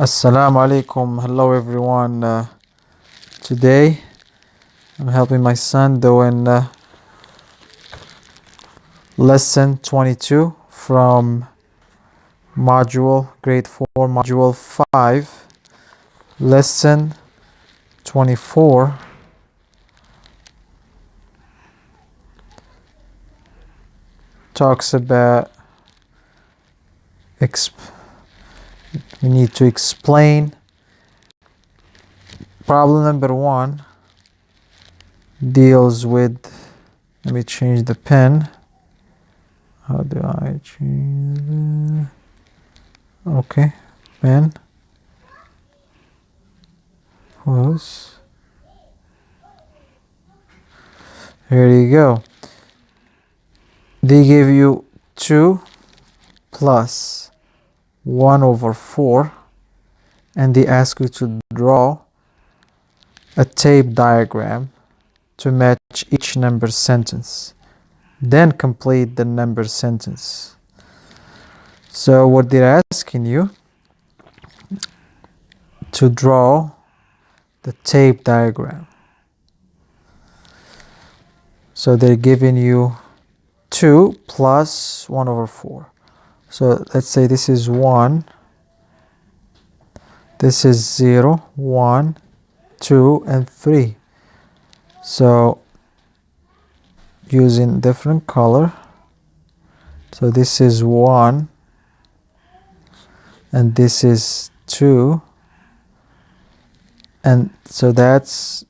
Assalamu alaikum. Hello everyone. Today I'm helping my son doing lesson 22 from grade 4, module 5, lesson 24. Talks about we need to explain. Problem number 1 deals with, let me change the pen. How do I change the, okay, pen, close. Here you go. They give you 2 plus 1 over 4 and they ask you to draw a tape diagram to match each number sentence, then complete the number sentence. So what they're asking you to draw the tape diagram. So they're giving you 2 plus 1 over 4. So let's say this is 1, this is 0, 1, 2, and 3. So using different color. So this is 1, and this is 2, and so that's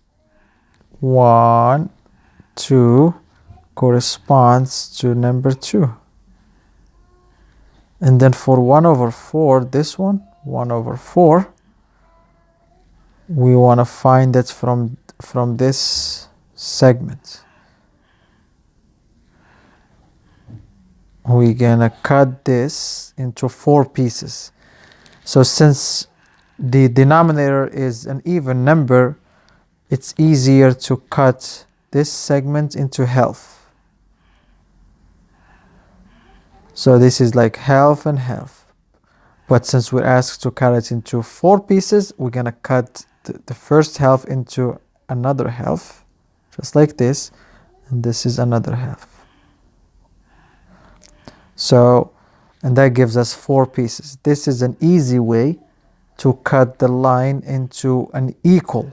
1, 2 corresponds to number 2. And then for 1 over 4, this one, 1 over 4, we want to find it from this segment. We're gonna cut this into 4 pieces. So since the denominator is an even number, it's easier to cut this segment into half. So this is like half and half. But since we're asked to cut it into 4 pieces, we're gonna cut the first half into another half, just like this, and this is another half. So, and that gives us 4 pieces. This is an easy way to cut the line into an equal.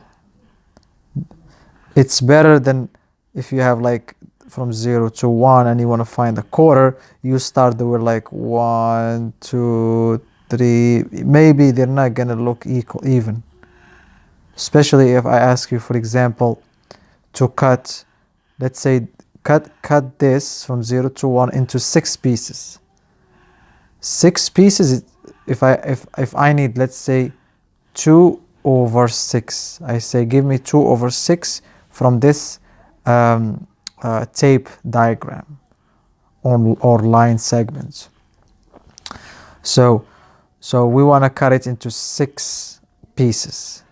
It's better than if you have like from 0 to 1 and you want to find a quarter, you start with like 1, 2, 3. Maybe they're not gonna look even. Especially if I ask you, for example, to cut, let's say, cut this from 0 to 1 into 6 pieces. 6 pieces, if I need, let's say, 2 over 6, I say give me 2 over 6 from this tape diagram or line segments. So we want to cut it into 6 pieces.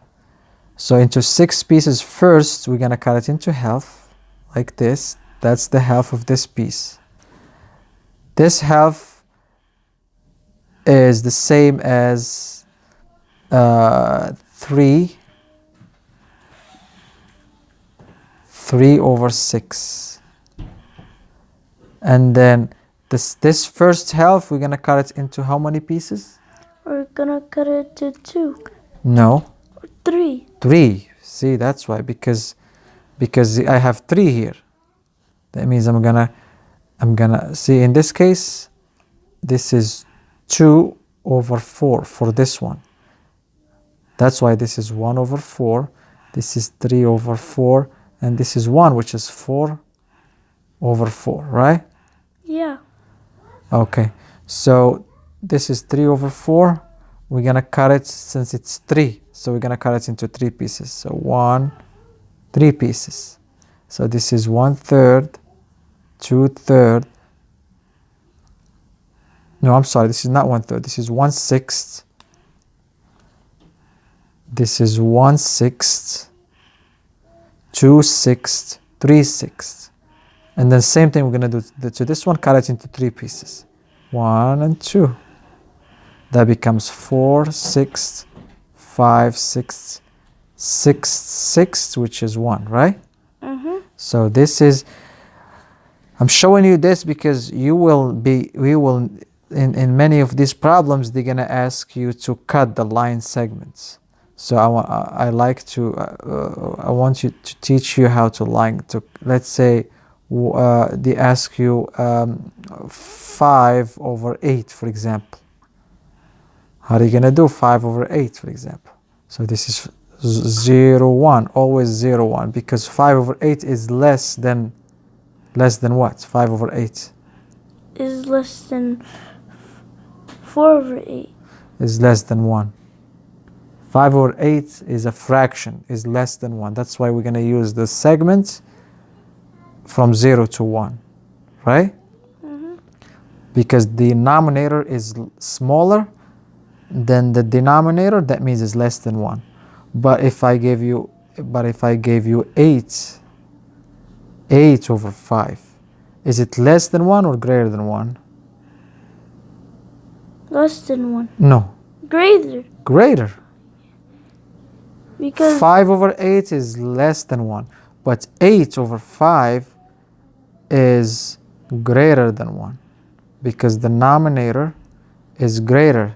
So into 6 pieces, first we're going to cut it into half, like this. That's the half of this piece. This half is the same as 3 over 6. And then this first half, we're going to cut it into how many pieces? We're going to cut it to 2. No. 3. 3. See, that's why, because I have 3 here. That means I'm gonna see, in this case, this is 2 over 4 for this one. That's why this is 1 over 4, this is 3 over 4, and this is 1, which is 4 over 4, right? Yeah. Okay, so this is 3 over 4. We're gonna cut it, since it's 3, so we're gonna cut it into 3 pieces. So 3 pieces. So this is 1/3, 2/3. No, I'm sorry, this is not 1/3, this is 1/6. This is 1/6, 2/6, 3/6. And then same thing we're going to do to this one, cut it into 3 pieces. 1 and 2. That becomes 4/6 5, 6, 6, 6, which is 1, right? Mm-hmm. So this is, I'm showing you this because we will, in many of these problems, they're going to ask you to cut the line segments. So I want you to teach you how to let's say, they ask you 5 over 8, for example. How are you going to do 5 over 8, for example? So this is 0, 1, always 0, 1, because 5 over 8 is less than what? 5 over 8 Is less than 4 over 8. is less than 1. 5 over 8 is a fraction, is less than 1. That's why we're going to use the segments from 0 to 1, right? Mm-hmm. Because the denominator is smaller than the denominator, that means it's less than 1. But if I gave you 8 over 5, is it less than 1 or greater than 1? Less than 1. No, greater. Because 5 over 8 is less than 1, but 8 over 5 is greater than 1 because the numerator is greater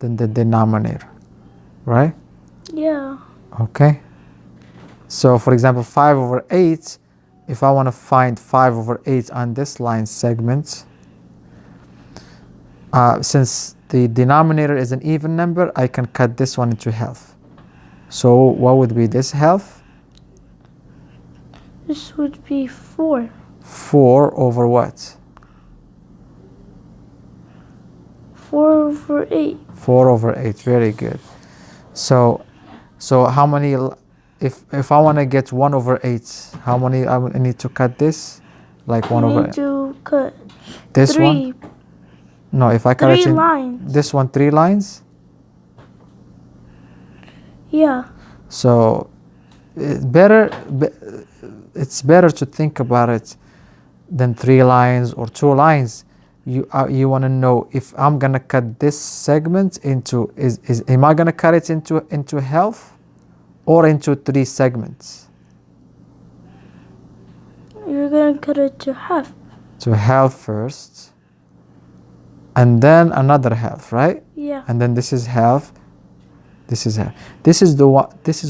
than the denominator, right? yeah. Okay. So for example, 5 over 8, if I want to find 5 over 8 on this line segment, since the denominator is an even number, I can cut this one into half. So what would be this half? This would be 4. 4 over what? 4 over 8. 4 over 8, very good. So how many, if I want to get 1 over 8, how many I need to cut this? Like 1 You over need to cut this 3. one? No, if I cut it 3 in lines. this one, 3 lines. Yeah. So it's better to think about it than 3 lines or 2 lines. You want to know if I'm gonna cut this segment into am I gonna cut it into half or into 3 segments? You're gonna cut it to half. To half first, and then another half, right? Yeah. And then this is half. This is half. This is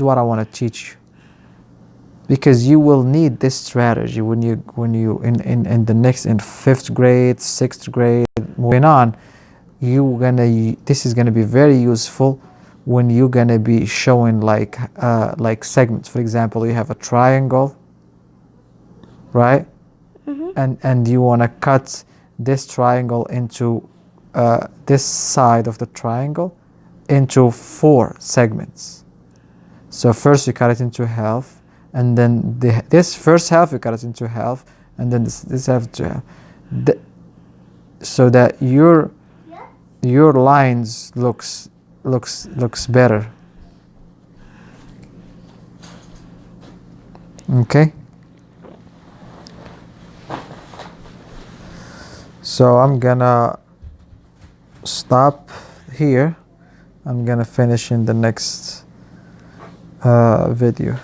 what I want to teach you, because you will need this strategy when you in the next, in 5th grade, 6th grade, moving on. This is gonna be very useful when you're gonna be showing like segments. For example, you have a triangle, right? Mm-hmm. And you want to cut this triangle into this side of the triangle into 4 segments. So first you cut it into half, and then this first half you cut it into half, and then this half to half, so that your lines looks better. Okay. So I'm gonna stop here. I'm gonna finish in the next video.